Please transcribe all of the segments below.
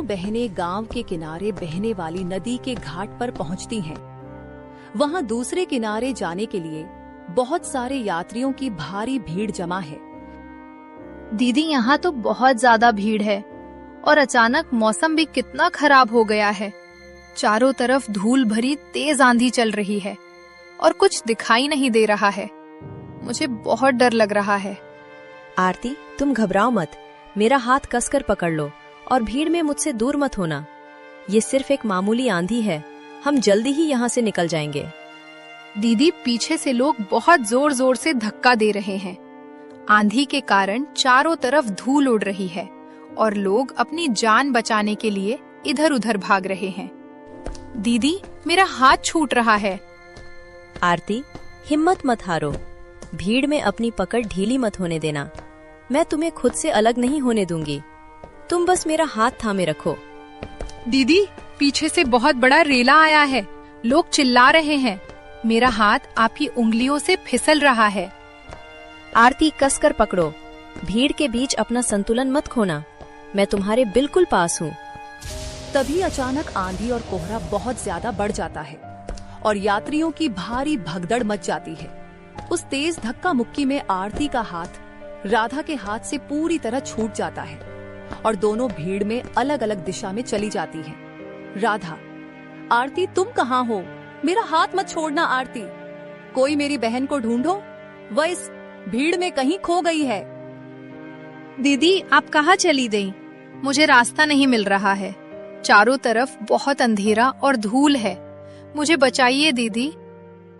दोनों बहनें गांव के किनारे बहने वाली नदी के घाट पर पहुंचती हैं। वहां दूसरे किनारे जाने के लिए बहुत सारे यात्रियों की भारी भीड़ जमा है। दीदी, यहाँ तो बहुत ज्यादा भीड़ है और अचानक मौसम भी कितना खराब हो गया है। चारों तरफ धूल भरी तेज आंधी चल रही है और कुछ दिखाई नहीं दे रहा है। मुझे बहुत डर लग रहा है। आरती, तुम घबराओ मत, मेरा हाथ कसकर पकड़ लो और भीड़ में मुझसे दूर मत होना। ये सिर्फ एक मामूली आंधी है, हम जल्दी ही यहाँ से निकल जाएंगे। दीदी, पीछे से लोग बहुत जोर जोर से धक्का दे रहे हैं। आंधी के कारण चारों तरफ धूल उड़ रही है और लोग अपनी जान बचाने के लिए इधर उधर भाग रहे हैं। दीदी, मेरा हाथ छूट रहा है। आरती, हिम्मत मत हारो, भीड़ में अपनी पकड़ ढीली मत होने देना। मैं तुम्हें खुद से अलग नहीं होने दूंगी, तुम बस मेरा हाथ थामे रखो। दीदी, पीछे से बहुत बड़ा रेला आया है, लोग चिल्ला रहे हैं। मेरा हाथ आपकी उंगलियों से फिसल रहा है। आरती, कसकर पकड़ो, भीड़ के बीच अपना संतुलन मत खोना, मैं तुम्हारे बिल्कुल पास हूँ। तभी अचानक आंधी और कोहरा बहुत ज्यादा बढ़ जाता है और यात्रियों की भारी भगदड़ मच जाती है। उस तेज धक्का मुक्की में आरती का हाथ राधा के हाथ से पूरी तरह छूट जाता है और दोनों भीड़ में अलग अलग दिशा में चली जाती हैं। राधा, आरती तुम कहाँ हो? मेरा हाथ मत छोड़ना आरती, कोई मेरी बहन को ढूंढो, वह इस भीड़ में कहीं खो गई है। दीदी, आप कहाँ चली गई? मुझे रास्ता नहीं मिल रहा है। चारों तरफ बहुत अंधेरा और धूल है, मुझे बचाइए दीदी।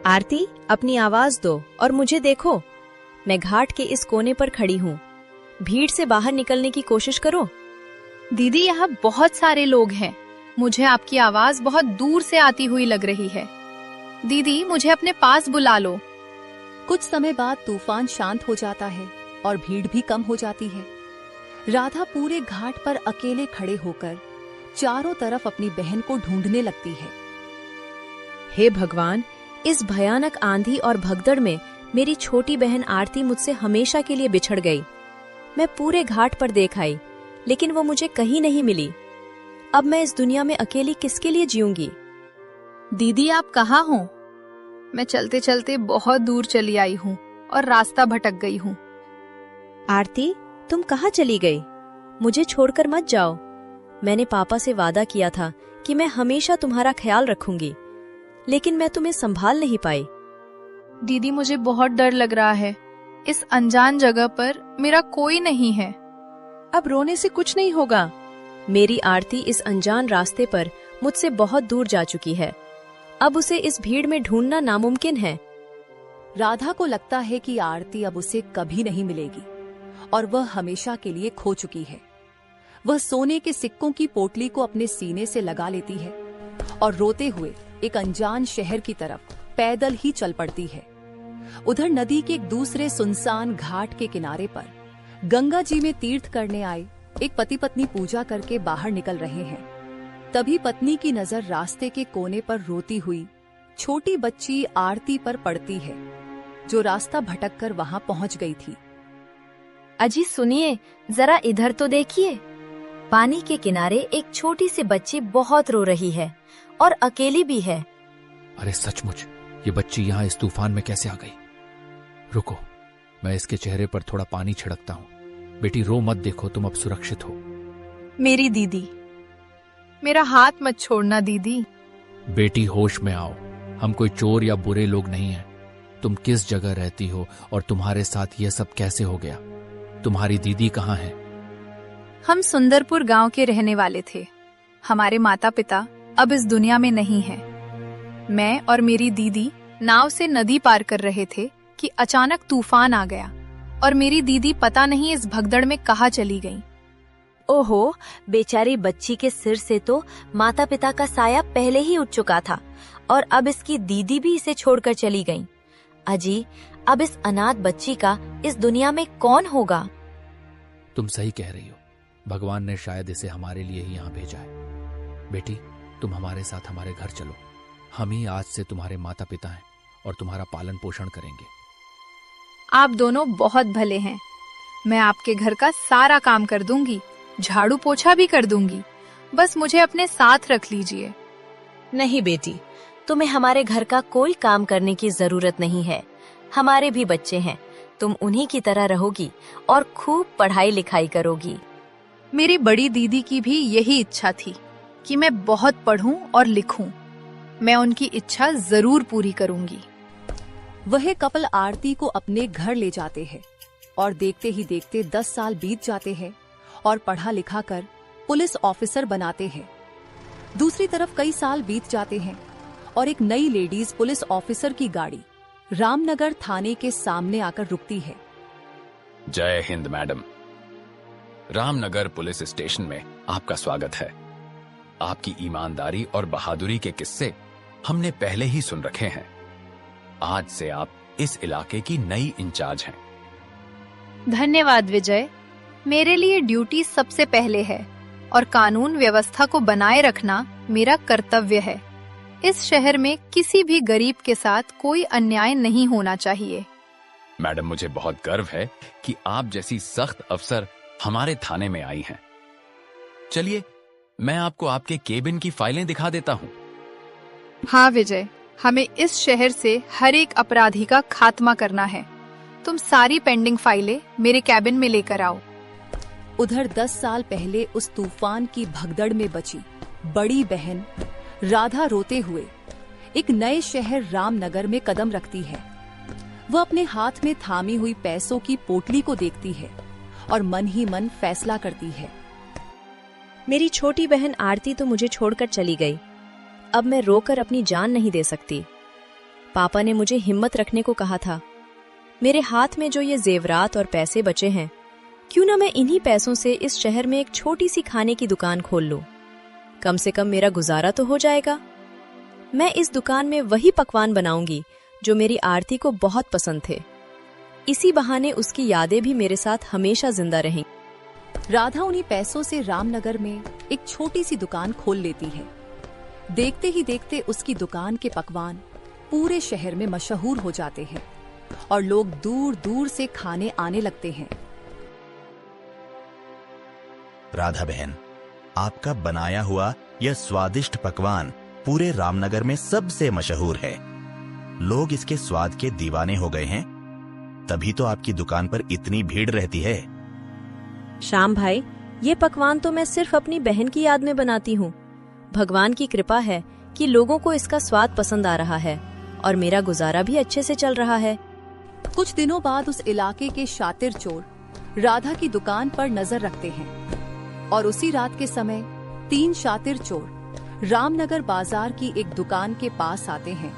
आरती, अपनी आवाज दो और मुझे देखो, मैं घाट के इस कोने पर खड़ी हूँ, भीड़ से बाहर निकलने की कोशिश करो। दीदी, यहाँ बहुत सारे लोग हैं, मुझे आपकी आवाज बहुत दूर से आती हुई लग रही है। दीदी, मुझे अपने पास बुला लो। कुछ समय बाद तूफान शांत हो जाता है और भीड़ भी कम हो जाती है। राधा पूरे घाट पर अकेले खड़े होकर चारों तरफ अपनी बहन को ढूंढने लगती है। हे भगवान, इस भयानक आंधी और भगदड़ में मेरी छोटी बहन आरती मुझसे हमेशा के लिए बिछड़ गई। मैं पूरे घाट पर देख आई, लेकिन वो मुझे कहीं नहीं मिली। अब मैं इस दुनिया में अकेली किसके लिए जीऊंगी? दीदी, आप कहाँ हो? मैं चलते चलते बहुत दूर चली आई हूँ और रास्ता भटक गई हूँ। आरती, तुम कहाँ चली गई? मुझे छोड़कर मत जाओ। मैंने पापा से वादा किया था कि मैं हमेशा तुम्हारा ख्याल रखूंगी, लेकिन मैं तुम्हें संभाल नहीं पाई। दीदी, मुझे बहुत डर लग रहा है। इस अनजान जगह पर मेरा कोई नहीं है। अब रोने से कुछ नहीं होगा। मेरी आरती इस अनजान रास्ते पर मुझसे बहुत दूर जा चुकी है, अब उसे इस भीड़ में ढूंढना नामुमकिन है। राधा को लगता है कि आरती अब उसे कभी नहीं मिलेगी और वह हमेशा के लिए खो चुकी है। वह सोने के सिक्कों की पोटली को अपने सीने से लगा लेती है और रोते हुए एक अनजान शहर की तरफ पैदल ही चल पड़ती है। उधर नदी के एक दूसरे सुनसान घाट के किनारे पर गंगा जी में तीर्थ करने आए एक पति पत्नी पूजा करके बाहर निकल रहे हैं। तभी पत्नी की नजर रास्ते के कोने पर रोती हुई छोटी बच्ची आरती पर पड़ती है, जो रास्ता भटककर वहां पहुंच गई थी। अजी सुनिए, जरा इधर तो देखिए। पानी के किनारे एक छोटी सी बच्ची बहुत रो रही है और अकेली भी है। अरे सचमुच, ये बच्ची यहाँ इस तूफान में कैसे आ गई? रुको, मैं इसके चेहरे पर थोड़ा पानी छिड़कता हूँ। बेटी, रो मत, देखो तुम अब सुरक्षित हो। मेरी दीदी, मेरा हाथ मत छोड़ना दीदी। बेटी, होश में आओ, हम कोई चोर या बुरे लोग नहीं हैं। तुम किस जगह रहती हो और तुम्हारे साथ ये सब कैसे हो गया? तुम्हारी दीदी कहाँ है? हम सुंदरपुर गांव के रहने वाले थे। हमारे माता पिता अब इस दुनिया में नहीं हैं। मैं और मेरी दीदी नाव से नदी पार कर रहे थे कि अचानक तूफान आ गया और मेरी दीदी पता नहीं इस भगदड़ में कहाँ चली गई। ओहो, बेचारी बच्ची के सिर से तो माता पिता का साया पहले ही उठ चुका था और अब इसकी दीदी भी इसे छोड़कर चली गई। अजी, अब इस अनाथ बच्ची का इस दुनिया में कौन होगा? तुम सही कह रही हो, भगवान ने शायद इसे हमारे लिए ही यहाँ भेजा है। बेटी, तुम हमारे साथ हमारे घर चलो, हम ही आज से तुम्हारे माता पिता हैं और तुम्हारा पालन पोषण करेंगे। आप दोनों बहुत भले हैं। मैं आपके घर का सारा काम कर दूंगी, झाड़ू पोछा भी कर दूंगी। बस मुझे अपने साथ रख लीजिए। नहीं बेटी, तुम्हें हमारे घर का कोई काम करने की जरूरत नहीं है। हमारे भी बच्चे हैं, तुम उन्हीं की तरह रहोगी और खूब पढ़ाई लिखाई करोगी। मेरी बड़ी दीदी की भी यही इच्छा थी कि मैं बहुत पढ़ूं और लिखूं। मैं उनकी इच्छा जरूर पूरी करूंगी। वह कपल आरती को अपने घर ले जाते हैं और देखते ही देखते 10 साल बीत जाते हैं और पढ़ा लिखा कर पुलिस ऑफिसर बनाते हैं। दूसरी तरफ कई साल बीत जाते हैं और एक नई लेडीज पुलिस ऑफिसर की गाड़ी रामनगर थाने के सामने आकर रुकती है। जय Hind madam. Ramnagar police station में आपका स्वागत है। आपकी ईमानदारी और बहादुरी के किस्से हमने पहले ही सुन रखे हैं। आज से आप इस इलाके की नई इंचार्ज हैं। धन्यवाद विजय। मेरे लिए ड्यूटी सबसे पहले है और कानून व्यवस्था को बनाए रखना मेरा कर्तव्य है। इस शहर में किसी भी गरीब के साथ कोई अन्याय नहीं होना चाहिए। मैडम, मुझे बहुत गर्व है कि आप जैसी सख्त अफसर हमारे थाने में आई हैं। चलिए, मैं आपको आपके केबिन की फाइलें दिखा देता हूँ। हाँ विजय, हमें इस शहर से हर एक अपराधी का खात्मा करना है। तुम सारी पेंडिंग फाइलें मेरे कैबिन में लेकर आओ। उधर 10 साल पहले उस तूफान की भगदड़ में बची बड़ी बहन राधा रोते हुए एक नए शहर रामनगर में कदम रखती है। वह अपने हाथ में थामी हुई पैसों की पोटली को देखती है और मन ही मन फैसला करती है। मेरी छोटी बहन आरती तो मुझे छोड़कर चली गई। अब मैं रोकर अपनी जान नहीं दे सकती। पापा ने मुझे हिम्मत रखने को कहा था। मेरे हाथ में जो ये जेवरात और पैसे बचे हैं, क्यों ना मैं इन्हीं पैसों से इस शहर में एक छोटी सी खाने की दुकान खोल लूं। कम से कम मेरा गुजारा तो हो जाएगा। मैं इस दुकान में वही पकवान बनाऊंगी जो मेरी आरती को बहुत पसंद थे। इसी बहाने उसकी यादें भी मेरे साथ हमेशा जिंदा रहेंगी। राधा उन्हीं पैसों से रामनगर में एक छोटी सी दुकान खोल लेती है। देखते ही देखते उसकी दुकान के पकवान पूरे शहर में मशहूर हो जाते हैं और लोग दूर दूर से खाने आने लगते हैं। राधा बहन, आपका बनाया हुआ यह स्वादिष्ट पकवान पूरे रामनगर में सबसे मशहूर है। लोग इसके स्वाद के दीवाने हो गए हैं, तभी तो आपकी दुकान पर इतनी भीड़ रहती है। श्याम भाई, ये पकवान तो मैं सिर्फ अपनी बहन की याद में बनाती हूँ। भगवान की कृपा है कि लोगों को इसका स्वाद पसंद आ रहा है और मेरा गुजारा भी अच्छे से चल रहा है। कुछ दिनों बाद उस इलाके के शातिर चोर राधा की दुकान पर नजर रखते हैं और उसी रात के समय 3 शातिर चोर रामनगर बाजार की एक दुकान के पास आते हैं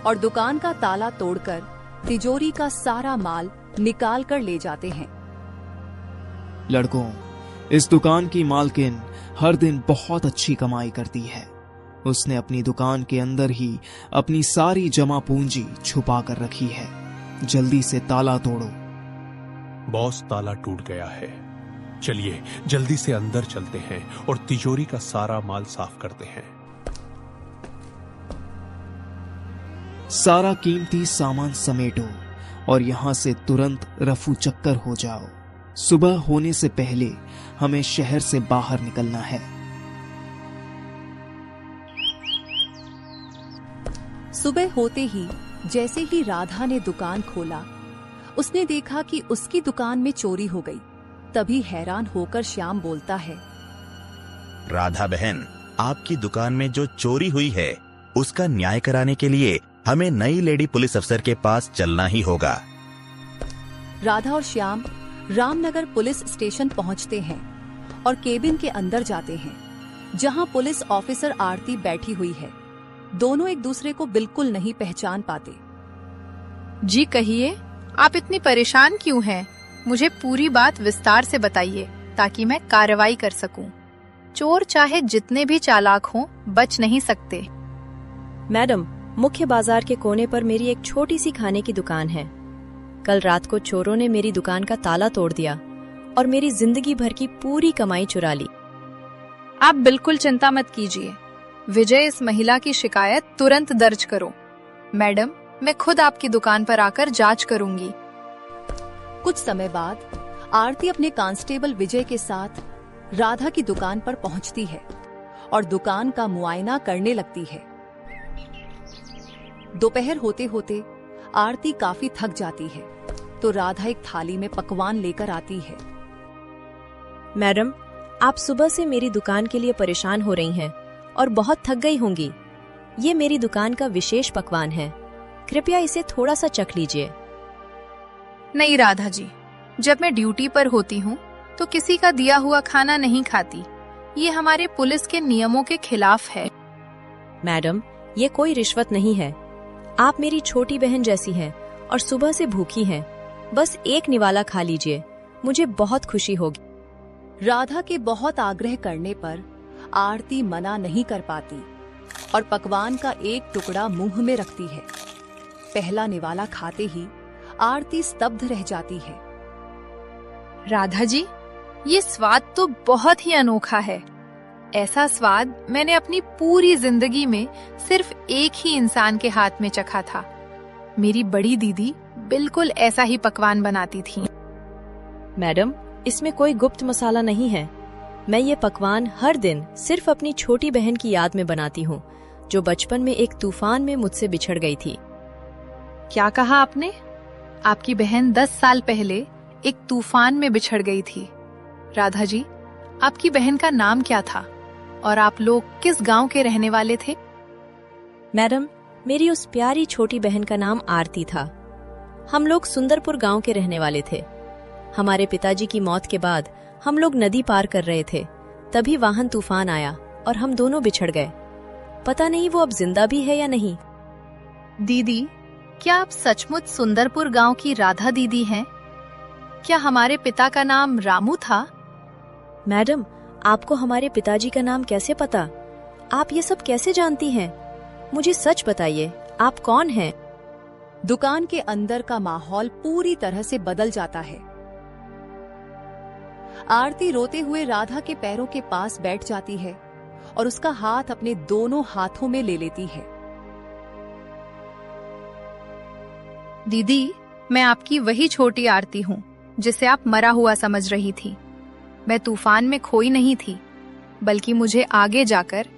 और दुकान का ताला तोड़कर तिजोरी का सारा माल निकाल कर ले जाते हैं। लड़कों, इस दुकान की मालकिन हर दिन बहुत अच्छी कमाई करती है। उसने अपनी दुकान के अंदर ही अपनी सारी जमा पूंजी छुपा कर रखी है। जल्दी से ताला तोड़ो। बॉस, ताला टूट गया है। चलिए जल्दी से अंदर चलते हैं और तिजोरी का सारा माल साफ करते हैं। सारा कीमती सामान समेटो और यहां से तुरंत रफू चक्कर हो जाओ। सुबह होने से पहले हमें शहर से बाहर निकलना है। सुबह होते ही जैसे ही राधा ने दुकान खोला, उसने देखा कि उसकी दुकान में चोरी हो गई। तभी हैरान होकर श्याम बोलता है, राधा बहन, आपकी दुकान में जो चोरी हुई है उसका न्याय कराने के लिए हमें नई लेडी पुलिस अफसर के पास चलना ही होगा। राधा और श्याम रामनगर पुलिस स्टेशन पहुंचते हैं और केबिन के अंदर जाते हैं, जहां पुलिस ऑफिसर आरती बैठी हुई है। दोनों एक दूसरे को बिल्कुल नहीं पहचान पाते। जी कहिए, आप इतनी परेशान क्यों हैं? मुझे पूरी बात विस्तार से बताइए ताकि मैं कार्रवाई कर सकूं। चोर चाहे जितने भी चालाक हों, बच नहीं सकते। मैडम, मुख्य बाजार के कोने पर मेरी एक छोटी सी खाने की दुकान है। कल रात को चोरों ने मेरी दुकान का ताला तोड़ दिया और मेरी जिंदगी भर की पूरी कमाई चुरा ली। आप बिल्कुल चिंता मत कीजिए विजय, इस महिला की शिकायत तुरंत दर्ज करो। मैडम, मैं खुद आपकी दुकान पर आकर जांच करूंगी। कुछ समय बाद आरती अपने कांस्टेबल विजय के साथ राधा की दुकान पर पहुंचती है और दुकान का मुआयना करने लगती है। दोपहर होते होते आरती काफी थक जाती है तो राधा एक थाली में पकवान लेकर आती है। मैडम, आप सुबह से मेरी दुकान के लिए परेशान हो रही हैं और बहुत थक गई होंगी। ये मेरी दुकान का विशेष पकवान है, कृपया इसे थोड़ा सा चख लीजिए। नहीं राधा जी, जब मैं ड्यूटी पर होती हूँ तो किसी का दिया हुआ खाना नहीं खाती। ये हमारे पुलिस के नियमों के खिलाफ है। मैडम, ये कोई रिश्वत नहीं है। आप मेरी छोटी बहन जैसी हैं और सुबह से भूखी हैं। बस एक निवाला खा लीजिए, मुझे बहुत खुशी होगी। राधा के बहुत आग्रह करने पर आरती मना नहीं कर पाती और पकवान का एक टुकड़ा मुंह में रखती है। पहला निवाला खाते ही आरती स्तब्ध रह जाती है। राधा जी, ये स्वाद तो बहुत ही अनोखा है। ऐसा स्वाद मैंने अपनी पूरी जिंदगी में सिर्फ एक ही इंसान के हाथ में चखा था। मेरी बड़ी दीदी बिल्कुल ऐसा ही पकवान बनाती थी। मैडम, इसमें कोई गुप्त मसाला नहीं है। मैं ये पकवान हर दिन सिर्फ अपनी छोटी बहन की याद में बनाती हूँ, जो बचपन में एक तूफान में मुझसे बिछड़ गई थी। क्या कहा आपने? आपकी बहन 10 साल पहले एक तूफान में बिछड़ गई थी। राधा जी, आपकी बहन का नाम क्या था और आप लोग किस गांव के रहने वाले थे? मैडम, मेरी उस प्यारी छोटी बहन का नाम आरती था। हम लोग सुंदरपुर गांव के रहने वाले थे। हमारे पिताजी की मौत के बाद हम लोग नदी पार कर रहे थे, तभी वाहन तूफान आया और हम दोनों बिछड़ गए। पता नहीं वो अब जिंदा भी है या नहीं। दीदी, क्या आप सचमुच सुंदरपुर गांव की राधा दीदी हैं? क्या हमारे पिता का नाम रामू था? मैडम, आपको हमारे पिताजी का नाम कैसे पता? आप ये सब कैसे जानती हैं? मुझे सच बताइए, आप कौन हैं? दुकान के अंदर का माहौल पूरी तरह से बदल जाता है। आरती रोते हुए राधा के पैरों के पास बैठ जाती है और उसका हाथ अपने दोनों हाथों में ले लेती है। दीदी, मैं आपकी वही छोटी आरती हूँ जिसे आप मरा हुआ समझ रही थी। मैं तूफान में खोई नहीं थी, बल्कि मुझे आगे जाकर